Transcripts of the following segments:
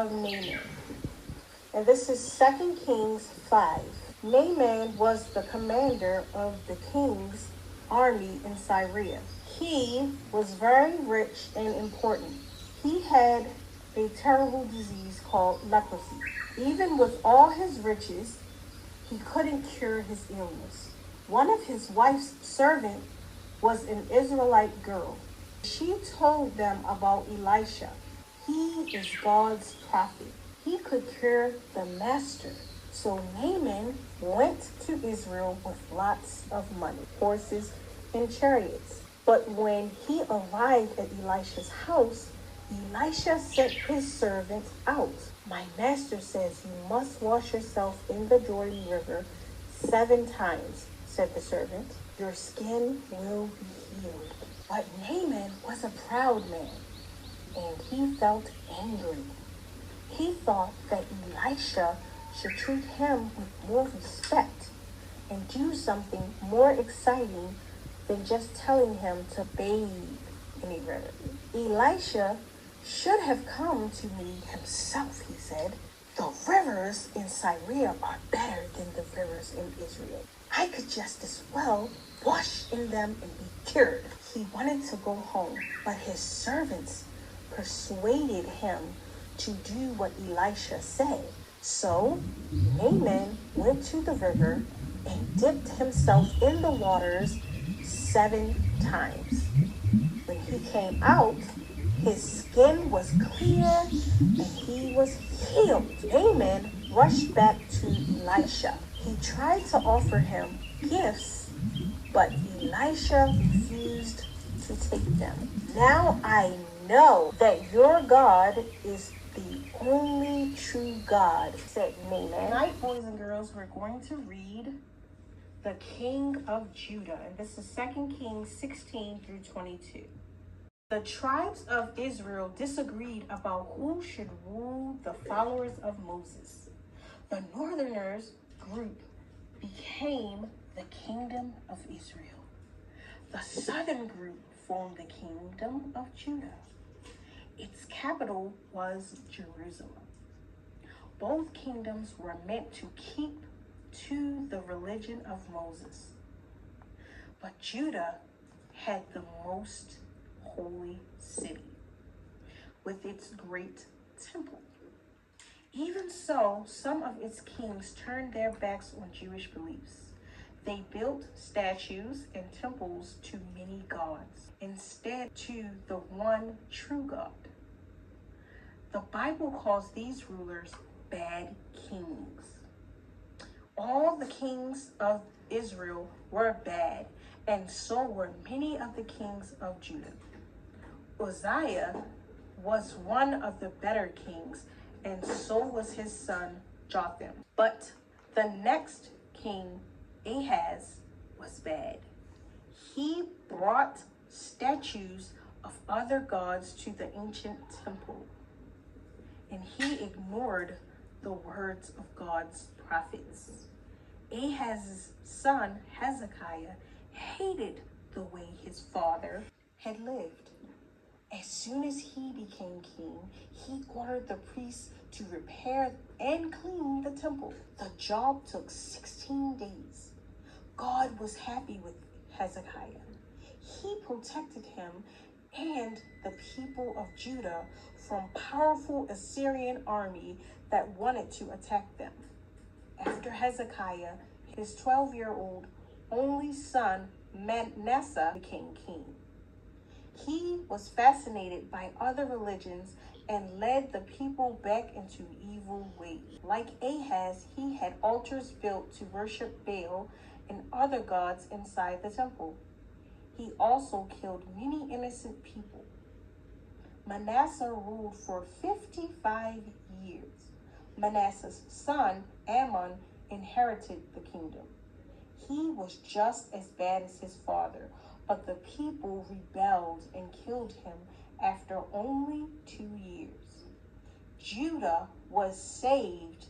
of Naaman. And this is 2 Kings 5. Naaman was the commander of the king's army in Syria. He was very rich and important. He had a terrible disease called leprosy. Even with all his riches, he couldn't cure his illness. One of his wife's servants was an Israelite girl. She told them about Elisha. He is God's prophet. He could cure the master. So Naaman went to Israel with lots of money, horses, and chariots. But when he arrived at Elisha's house, Elisha sent his servant out. My master says you must wash yourself in the Jordan River 7 times, said the servant. Your skin will be healed. But Naaman was a proud man, and he felt angry. He thought that Elisha should treat him with more respect and do something more exciting than just telling him to bathe in a river. Elisha should have come to me himself, he said. The rivers in Syria are better than the rivers in Israel. I could just as well wash in them and be cured. He wanted to go home, but his servants persuaded him to do what Elisha said. So Naaman went to the river and dipped himself in the waters 7 times. When he came out, his skin was clear and he was healed. Naaman rushed back to Elisha. He tried to offer him gifts, but Elisha refused to take them. Now I know that your God is the only true God, said Naaman. Tonight, boys and girls, we're going to read the King of Judah. And this is 2 Kings 16 through 22. The tribes of Israel disagreed about who should rule the followers of Moses. The northerners group became the kingdom of Israel. The southern group formed the kingdom of Judah. Its capital was Jerusalem. Both kingdoms were meant to keep to the religion of Moses. But Judah had the most holy city with its great temple. Even so, some of its kings turned their backs on Jewish beliefs. They built statues and temples to many gods, instead to the one true God. The Bible calls these rulers bad kings. All the kings of Israel were bad, and so were many of the kings of Judah. Uzziah was one of the better kings, and so was his son Jotham. But the next king, Ahaz, was bad. He brought statues of other gods to the ancient temple, and he ignored the words of God's prophets. Ahaz's son, Hezekiah, hated the way his father had lived. As soon as he became king, he ordered the priests to repair and clean the temple. The job took 16 days. God was happy with Hezekiah. He protected him and the people of Judah from powerful Assyrian army that wanted to attack them. After Hezekiah, his 12-year-old only son Manasseh became king. He was fascinated by other religions and led the people back into evil ways. Like Ahaz, he had altars built to worship Baal and other gods inside the temple. He also killed many innocent people. Manasseh ruled for 55 years. Manasseh's son, Ammon, inherited the kingdom. He was just as bad as his father, but the people rebelled and killed him after only 2 years. Judah was saved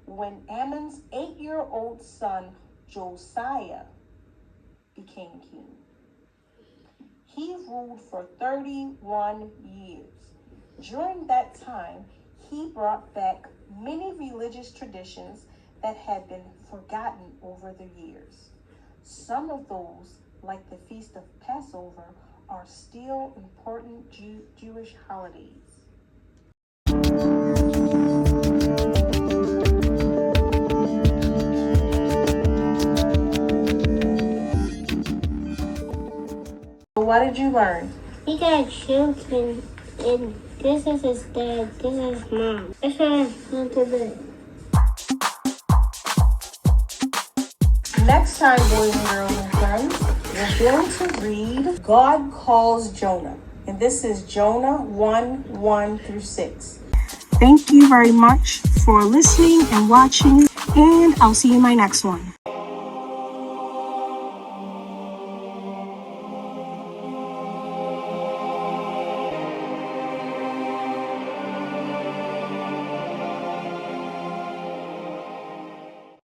when Ammon's 8-year-old son, Josiah, became king. He ruled for 31 years. During that time, He brought back many religious traditions that had been forgotten over the years. Some of those, like the Feast of Passover, are still important Jewish holidays. So what did you learn? He got children, and this is his dad, this is his mom. That's what I learned today. Next time, boys and girls and friends, we're going to read God Calls Jonah. And this is Jonah 1:1-6. Thank you very much for listening and watching, and I'll see you in my next one.